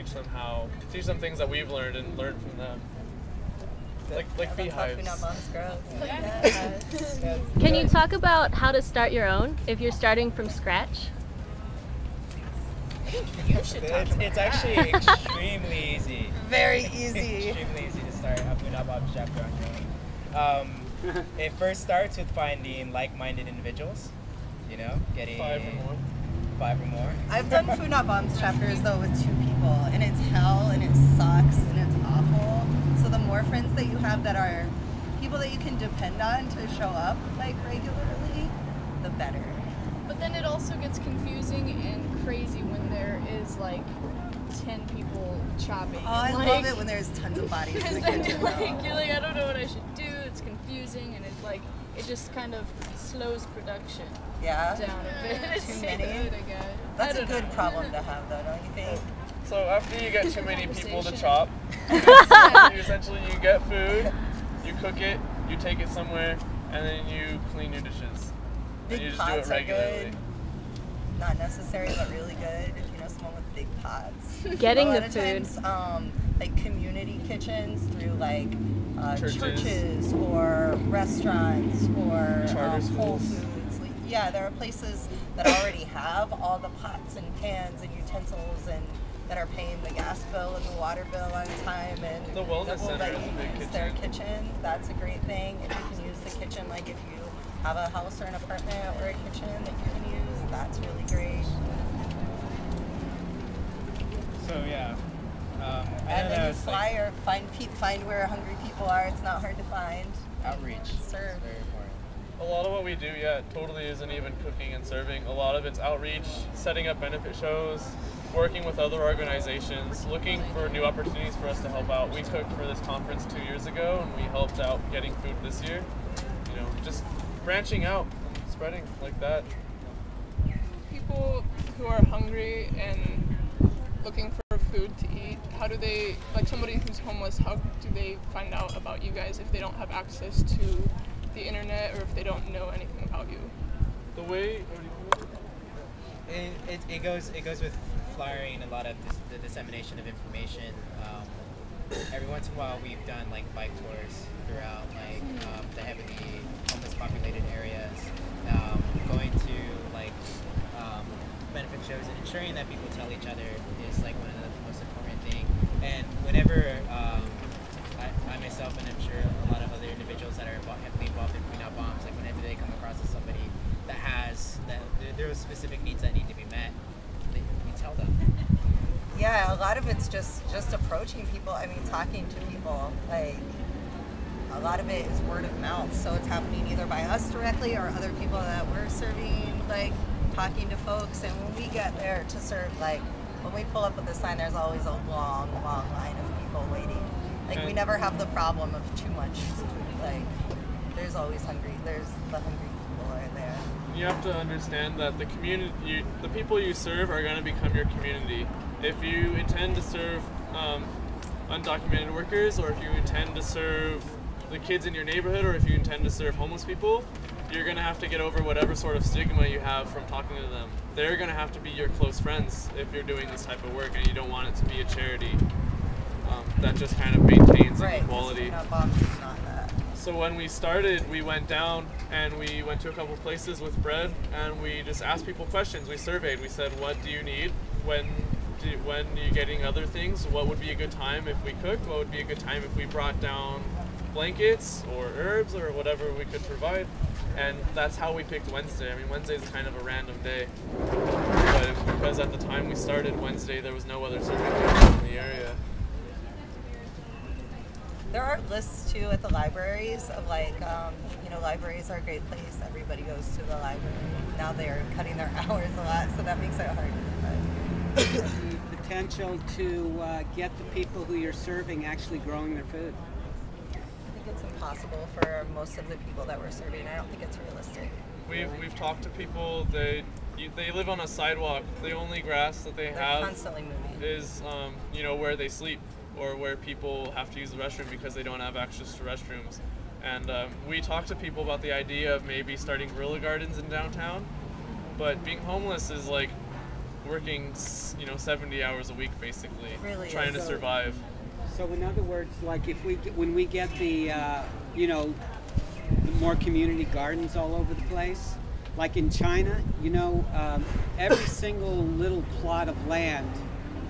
teach them things that we've learned and learn from them. Like beehives. Can you talk about how to start your own if you're starting from scratch? It's actually extremely easy. Very easy. Extremely easy to start a Food Not Bombs chapter on your own. It first starts with finding like-minded individuals. You know, getting 5 or more. I've done Food Not Bombs chapters though with 2 people, and it's hell, and it sucks, and it's awful. So the more friends that you have that are people that you can depend on to show up like regularly, the better. But then it also gets confusing and crazy when there is like 10 people chopping. Oh, I love it when there's tons of bodies in the kitchen. Like, you're like, I don't know what I should do. It's confusing, and it's like it just kind of slows production Yeah. down a bit. Too many. Again. That's a good problem to have, though, don't you think? So after you get too many people to chop, essentially you get food, you cook it, you take it somewhere, and then you clean your dishes. Big and you just do it pots are regularly. good. Not necessary, but really good if you know someone with big pots. Getting a lot the of food. Times, like community kitchens through like Churches. churches or restaurants or Charter Whole schools. Foods. Like, yeah, there are places that already have all the pots and pans and utensils and that are paying the gas bill and the water bill on time and The wellness that will center let has a you big use their kitchen. That's a great thing. If you can use the kitchen, like if you have a house or an apartment or a kitchen that you can use, that's really great. So yeah. And then you fly or find where hungry people are. It's not hard to find. Outreach. Serve. It's very important. A lot of what we do, totally isn't even cooking and serving. A lot of it's outreach, setting up benefit shows, working with other organizations, looking for new opportunities for us to help out. We cooked for this conference 2 years ago, and we helped out getting food this year. You know, just branching out and spreading like that. People who are hungry and looking for food to eat, how do they, like somebody who's homeless, how do they find out about you guys if they don't have access to the internet or if they don't know anything about you? The way it goes with flyering, a lot of the dissemination of information. Every once in a while we've done like bike tours throughout like the heavily homeless populated areas, going to like benefit shows and ensuring that people tell each other is like one of the most important thing. And whenever I myself, and I'm sure a lot of other individuals that are heavily involved in Food Not Bombs, like whenever they come across somebody that has there are specific needs that need to be met, we tell them. Yeah, a lot of it's just approaching people. I mean, talking to people. Like a lot of it is word of mouth. So it's happening either by us directly or other people that we're serving. Like talking to folks. And when we get there to serve, like when we pull up with the sign, there's always a long line of people waiting. Like we never have the problem of too much food. Like there's always hungry. There's the hungry people are there. You have to understand that the community, the people you serve are going to become your community. If you intend to serve undocumented workers, or if you intend to serve the kids in your neighborhood, or if you intend to serve homeless people, you're going to have to get over whatever sort of stigma you have from talking to them. They're going to have to be your close friends if you're doing this type of work, and you don't want it to be a charity. That just kind of maintains inequality. So when we started, we went down and we went to a couple places with bread, and we just asked people questions. We surveyed. We said, what do you need? When you're getting other things, what would be a good time if we cooked? What would be a good time if we brought down blankets or herbs or whatever we could provide? And that's how we picked Wednesday. I mean, Wednesday is kind of a random day, but it was because at the time we started Wednesday, there was no other serving tables in the area. There are lists too at the libraries of like, you know, libraries are a great place. Everybody goes to the library. Now they're cutting their hours a lot, so that makes it hard. The potential to get the people who you're serving actually growing their food. I think it's impossible for most of the people that we're serving. I don't think it's realistic. We've talked to people. They live on a sidewalk. The only grass that they have constantly moving. Is you know, where they sleep, or where people have to use the restroom because they don't have access to restrooms. And we talked to people about the idea of maybe starting guerrilla gardens in downtown, but being homeless is like working, you know, 70 hours a week basically, trying to survive. So in other words, like when we get the, you know, the more community gardens all over the place, like in China, you know, every single little plot of land,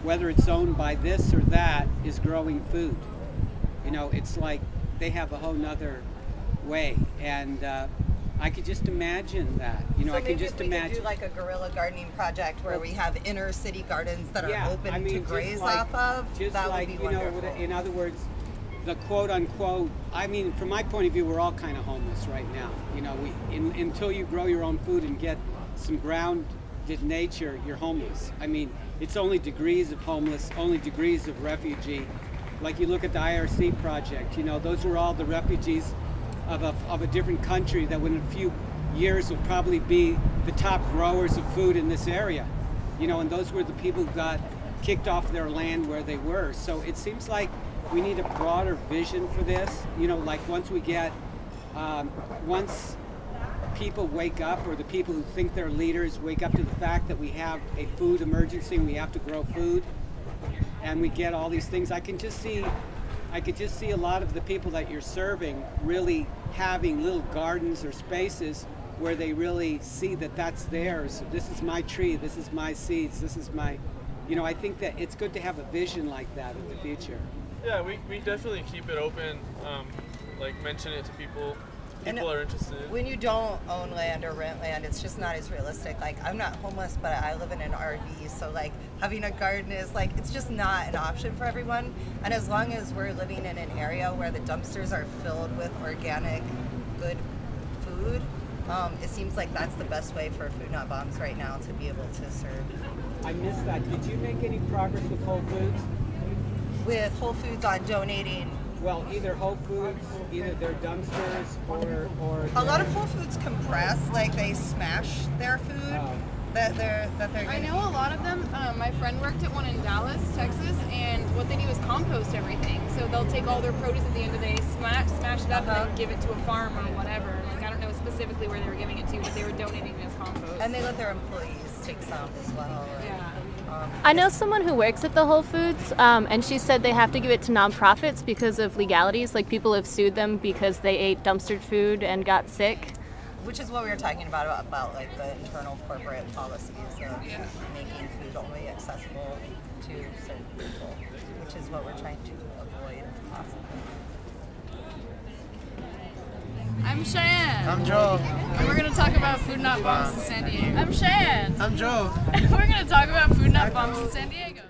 whether it's owned by this or that, is growing food. You know, it's like they have a whole nother way, and I could just imagine that. You know, so I can just maybe if we could do like a guerrilla gardening project where we have inner city gardens that are open to graze off of. Just that like, would be you know, wonderful. in other words, the quote unquote. I mean, from my point of view, we're all kind of homeless right now. You know, until you grow your own food and get some grounded nature, you're homeless. I mean, it's only degrees of homeless, only degrees of refugee. Like you look at the IRC project, you know, those are all the refugees of a different country that within a few years will probably be the top growers of food in this area. You know, and those were the people who got kicked off their land where they were. So it seems like we need a broader vision for this. You know, like once we get, once people wake up, or the people who think they're leaders wake up to the fact that we have a food emergency and we have to grow food, and we get all these things, I could just see a lot of the people that you're serving really having little gardens or spaces where they really see that that's theirs. This is my tree, this is my seeds, this is my, you know, I think that it's good to have a vision like that in the future. Yeah, we definitely keep it open, like mention it to people. People are interested. When you don't own land or rent land, it's just not as realistic. Like, I'm not homeless, but I live in an RV, so like having a garden is like, it's just not an option for everyone. And as long as we're living in an area where the dumpsters are filled with organic, good food, it seems like that's the best way for Food Not Bombs right now to be able to serve. I missed that. Did you make any progress with Whole Foods? With Whole Foods on donating? Well, either Whole Foods, either their dumpsters, or a lot of Whole Foods compress, like they smash their food that they're getting. I know a lot of them. My friend worked at one in Dallas, Texas, and what they do is compost everything. So they'll take all their produce at the end of the day, smash it up, and then give it to a farm or whatever. Like, I don't know specifically where they were giving it to, but they were donating it as compost. And they let their employees take some as well. Yeah. I know someone who works at the Whole Foods, and she said they have to give it to nonprofits because of legalities. Like, people have sued them because they ate dumpstered food and got sick. Which is what we were talking about like the internal corporate policies of making food only accessible to certain people, which is what we're trying to avoid if possible. I'm Cheyenne. I'm Joe. And we're going to talk about Food Not Bombs in San Diego. I'm Cheyenne. I'm Joe. We're going to talk about Food Not Bombs in San Diego.